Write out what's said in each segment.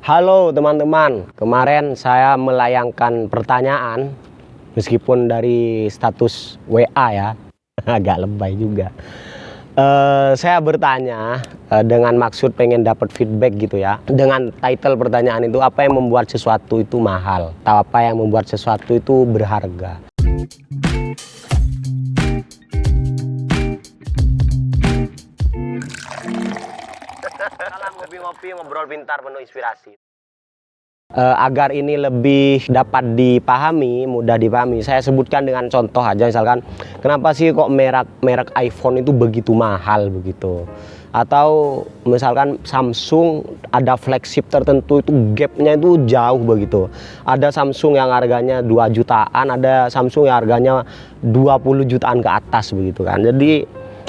Halo teman-teman, kemarin saya melayangkan pertanyaan meskipun dari status WA ya, agak lebay juga. Saya bertanya dengan maksud pengen dapat feedback gitu ya. Dengan title pertanyaan itu, apa yang membuat sesuatu itu mahal? Atau apa yang membuat sesuatu itu berharga? Salam ngopi-ngopi, ngobrol pintar penuh inspirasi. Agar ini lebih dapat dipahami, mudah dipahami, saya sebutkan dengan contoh aja. Misalkan, kenapa sih kok merek iPhone itu begitu mahal begitu? Atau misalkan Samsung ada flagship tertentu itu gapnya itu jauh begitu. Ada Samsung yang harganya 2 jutaan, ada Samsung yang harganya 20 jutaan ke atas begitu kan. Jadi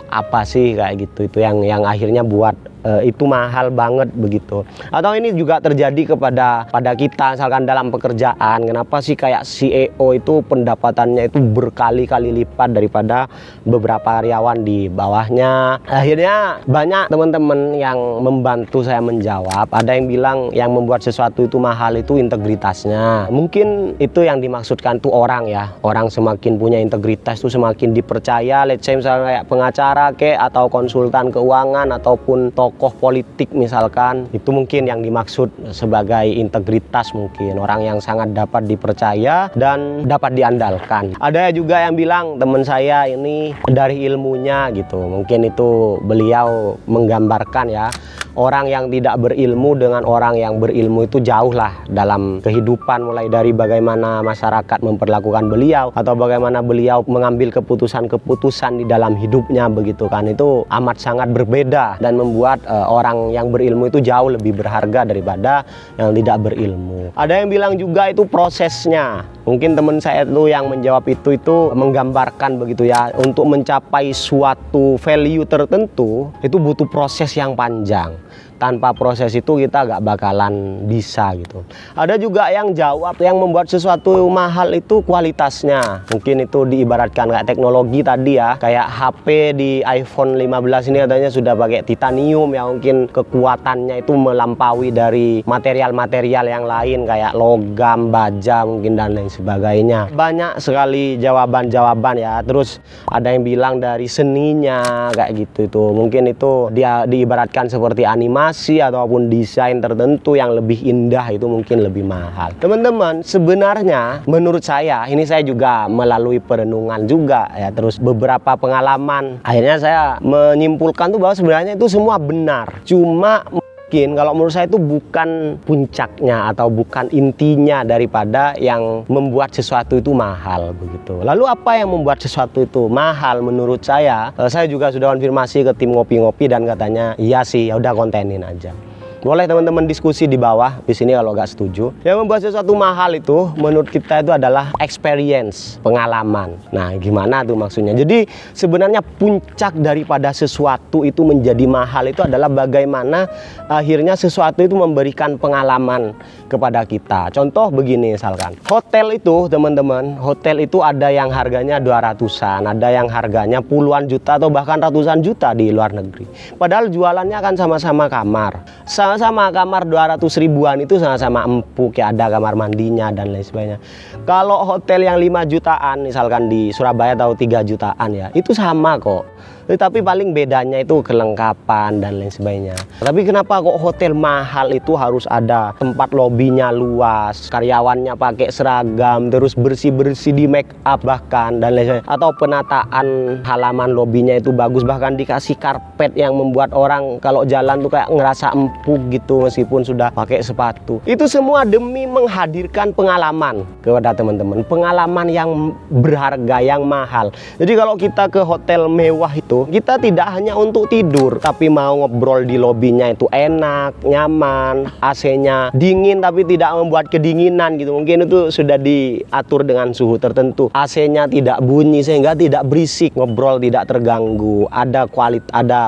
apa sih kayak gitu itu yang akhirnya buat itu mahal banget begitu. Atau ini juga terjadi pada kita misalkan dalam pekerjaan, kenapa sih kayak CEO itu pendapatannya itu berkali-kali lipat daripada beberapa karyawan di bawahnya. Akhirnya banyak teman-teman yang membantu saya menjawab. Ada yang bilang yang membuat sesuatu itu mahal itu integritasnya. Mungkin itu yang dimaksudkan tuh orang ya. Orang semakin punya integritas itu semakin dipercaya. Let's say misalnya kayak pengacara atau konsultan keuangan ataupun tokoh politik misalkan, itu mungkin yang dimaksud sebagai integritas. Mungkin orang yang sangat dapat dipercaya dan dapat diandalkan. Ada juga yang bilang teman saya ini dari ilmunya gitu. Mungkin itu beliau menggambarkan ya, orang yang tidak berilmu dengan orang yang berilmu itu jauh lah dalam kehidupan, mulai dari bagaimana masyarakat memperlakukan beliau atau bagaimana beliau mengambil keputusan-keputusan di dalam hidupnya begitu kan. Itu amat sangat berbeda dan membuat orang yang berilmu itu jauh lebih berharga daripada yang tidak berilmu. Ada yang bilang juga itu prosesnya. Mungkin teman saya itu yang menjawab itu menggambarkan begitu ya, untuk mencapai suatu value tertentu itu butuh proses yang panjang. Tanpa proses itu kita gak bakalan bisa gitu. Ada juga yang jawab yang membuat sesuatu mahal itu kualitasnya. Mungkin itu diibaratkan kayak teknologi tadi ya, kayak HP di iPhone 15 ini katanya sudah pakai titanium yang mungkin kekuatannya itu melampaui dari material-material yang lain kayak logam, baja mungkin dan lain sebagainya. Banyak sekali jawaban-jawaban ya. Terus ada yang bilang dari seninya kayak gitu itu. Mungkin itu dia diibaratkan seperti animasi ataupun desain tertentu yang lebih indah, itu mungkin lebih mahal. Teman-teman, sebenarnya menurut saya, ini saya juga melalui perenungan juga ya, terus beberapa pengalaman, akhirnya saya menyimpulkan tuh bahwa sebenarnya itu semua benar. Cuma mungkin kalau menurut saya itu bukan puncaknya atau bukan intinya daripada yang membuat sesuatu itu mahal begitu. Lalu apa yang membuat sesuatu itu mahal menurut saya juga sudah konfirmasi ke tim ngopi-ngopi dan katanya iya sih, ya udah kontenin aja. Boleh teman-teman diskusi di bawah di sini kalau nggak setuju. Yang membuat sesuatu mahal itu menurut kita itu adalah experience, pengalaman. Nah, gimana tuh maksudnya? Jadi sebenarnya puncak daripada sesuatu itu menjadi mahal itu adalah bagaimana akhirnya sesuatu itu memberikan pengalaman kepada kita. Contoh begini misalkan, hotel itu teman-teman, hotel itu ada yang harganya 200-an, ada yang harganya puluhan juta atau bahkan ratusan juta di luar negeri. Padahal jualannya kan sama-sama kamar. Sama-sama kamar 200 ribuan itu sama-sama empuk ya, ada kamar mandinya dan lain sebagainya. Kalau hotel yang 5 jutaan misalkan di Surabaya atau 3 jutaan ya, itu sama kok. Tapi paling bedanya itu kelengkapan dan lain sebagainya. Tapi kenapa kok hotel mahal itu harus ada tempat lobinya luas, karyawannya pakai seragam, terus bersih-bersih di make up bahkan dan lain sebagainya. Atau penataan halaman lobinya itu bagus, bahkan dikasih karpet yang membuat orang kalau jalan tuh kayak ngerasa empuk gitu meskipun sudah pakai sepatu. Itu semua demi menghadirkan pengalaman kepada teman-teman, pengalaman yang berharga, yang mahal. Jadi kalau kita ke hotel mewah itu, kita tidak hanya untuk tidur, tapi mau ngobrol di lobinya itu enak, nyaman, AC-nya dingin tapi tidak membuat kedinginan gitu. Mungkin itu sudah diatur dengan suhu tertentu. AC-nya tidak bunyi sehingga tidak berisik, ngobrol tidak terganggu. Ada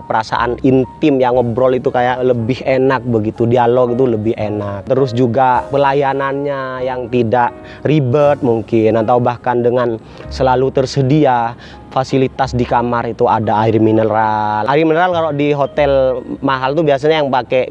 perasaan intim yang ngobrol itu kayak lebih enak begitu, dialog itu lebih enak. Terus juga pelayanannya yang tidak ribet mungkin, atau bahkan dengan selalu tersedia fasilitas di kamar itu ada air mineral. Air mineral kalau di hotel mahal tuh biasanya yang pakai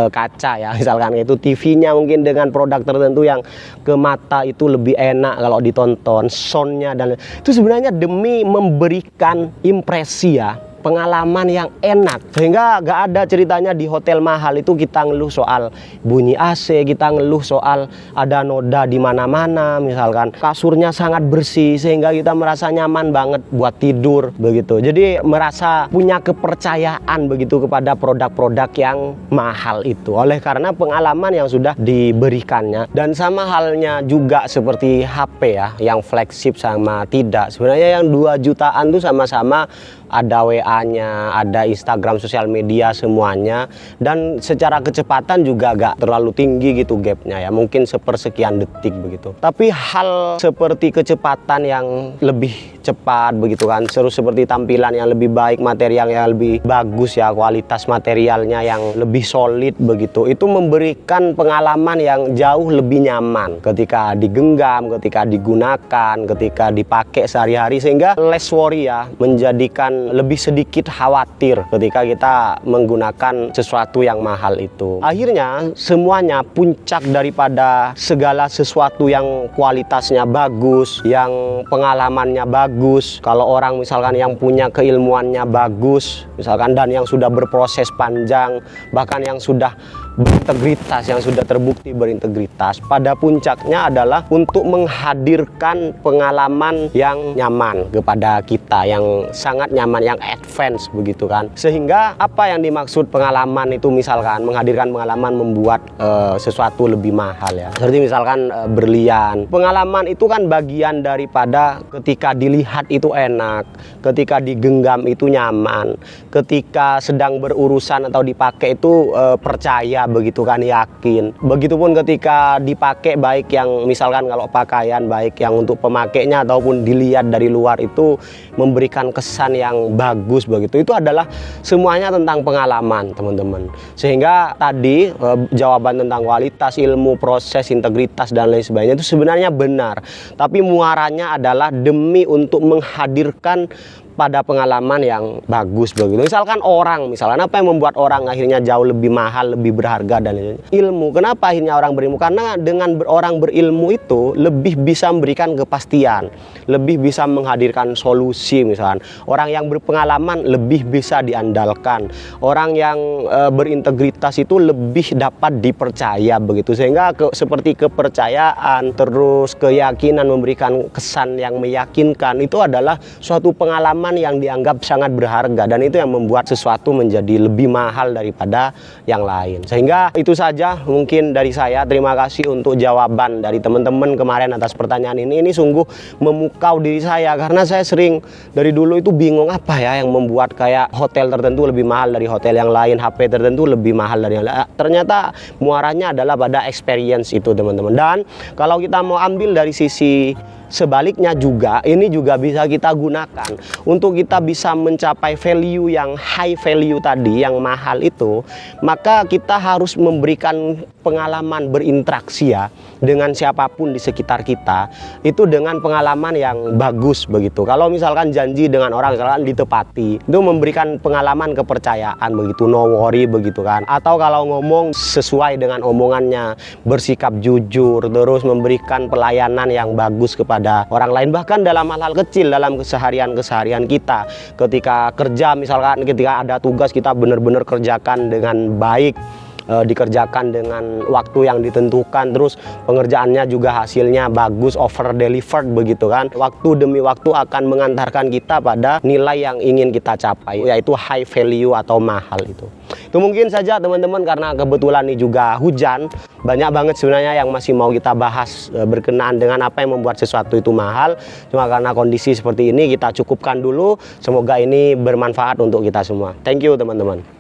kaca ya, misalkan itu TV-nya mungkin dengan produk tertentu yang ke mata itu lebih enak kalau ditonton, soundnya, dan itu sebenarnya demi memberikan impresi ya, pengalaman yang enak, sehingga gak ada ceritanya di hotel mahal itu kita ngeluh soal bunyi AC, kita ngeluh soal ada noda di mana-mana, misalkan kasurnya sangat bersih sehingga kita merasa nyaman banget buat tidur begitu. Jadi merasa punya kepercayaan begitu kepada produk-produk yang mahal itu oleh karena pengalaman yang sudah diberikannya. Dan sama halnya juga seperti HP ya, yang flagship sama tidak, sebenarnya yang 2 jutaan tuh sama-sama ada WA-nya, ada Instagram, sosial media semuanya, dan secara kecepatan juga gak terlalu tinggi gitu gapnya ya, mungkin sepersekian detik begitu. Tapi hal seperti kecepatan yang lebih cepat begitu kan, terus seperti tampilan yang lebih baik, material yang lebih bagus ya, kualitas materialnya yang lebih solid begitu, itu memberikan pengalaman yang jauh lebih nyaman ketika digenggam, ketika digunakan, ketika dipakai sehari-hari, sehingga less worry ya, menjadikan lebih sedikit khawatir ketika kita menggunakan sesuatu yang mahal itu. Akhirnya semuanya puncak daripada segala sesuatu yang kualitasnya bagus, yang pengalamannya bagus, kalau orang misalkan yang punya keilmuannya bagus misalkan, dan yang sudah berproses panjang, bahkan yang sudah berintegritas, yang sudah terbukti berintegritas, pada puncaknya adalah untuk menghadirkan pengalaman yang nyaman kepada kita, yang sangat nyaman, yang advance begitu kan. Sehingga apa yang dimaksud pengalaman itu, misalkan menghadirkan pengalaman membuat sesuatu lebih mahal ya, seperti misalkan berlian. Pengalaman itu kan bagian daripada ketika dilihat itu enak, ketika digenggam itu nyaman, ketika sedang berurusan atau dipakai itu percaya begitu kan, yakin. Begitupun ketika dipakai, baik yang misalkan kalau pakaian, baik yang untuk pemakainya ataupun dilihat dari luar, itu memberikan kesan yang bagus begitu. Itu adalah semuanya tentang pengalaman teman-teman. Sehingga tadi jawaban tentang kualitas, ilmu, proses, integritas dan lain sebagainya itu sebenarnya benar, tapi muaranya adalah demi untuk menghadirkan pada pengalaman yang bagus begitu. Misalkan misalkan apa yang membuat orang akhirnya jauh lebih mahal, lebih berharga dan lain-lain? Ilmu. Kenapa akhirnya orang berilmu? Karena dengan orang berilmu itu lebih bisa memberikan kepastian, lebih bisa menghadirkan solusi. Misalkan orang yang berpengalaman lebih bisa diandalkan, orang yang berintegritas itu lebih dapat dipercaya begitu. Sehingga seperti kepercayaan, terus keyakinan, memberikan kesan yang meyakinkan, itu adalah suatu pengalaman yang dianggap sangat berharga, dan itu yang membuat sesuatu menjadi lebih mahal daripada yang lain. Sehingga itu saja mungkin dari saya. Terima kasih untuk jawaban dari teman-teman kemarin atas pertanyaan ini. Ini sungguh memukau diri saya, karena saya sering dari dulu itu bingung apa ya yang membuat kayak hotel tertentu lebih mahal dari hotel yang lain, HP tertentu lebih mahal dari yang lain. Ternyata muaranya adalah pada experience itu teman-teman. Dan kalau kita mau ambil dari sisi sebaliknya juga, ini juga bisa kita gunakan untuk kita bisa mencapai value yang high value tadi, yang mahal itu. Maka kita harus memberikan pengalaman berinteraksi ya dengan siapapun di sekitar kita, itu dengan pengalaman yang bagus begitu. Kalau misalkan janji dengan orang, misalkan ditepati, itu memberikan pengalaman kepercayaan begitu, no worry begitu kan. Atau kalau ngomong sesuai dengan omongannya, bersikap jujur, terus memberikan pelayanan yang bagus kepada orang lain, bahkan dalam hal-hal kecil dalam keseharian kita. Ketika kerja misalkan, ketika ada tugas, kita benar-benar kerjakan dengan baik, dikerjakan dengan waktu yang ditentukan, terus pengerjaannya juga hasilnya bagus, over delivered begitu kan. Waktu demi waktu akan mengantarkan kita pada nilai yang ingin kita capai, yaitu high value atau mahal itu. Itu mungkin saja teman-teman, karena kebetulan ini juga hujan, banyak banget sebenarnya yang masih mau kita bahas berkenaan dengan apa yang membuat sesuatu itu mahal. Cuma karena kondisi seperti ini kita cukupkan dulu. Semoga ini bermanfaat untuk kita semua. Thank you teman-teman.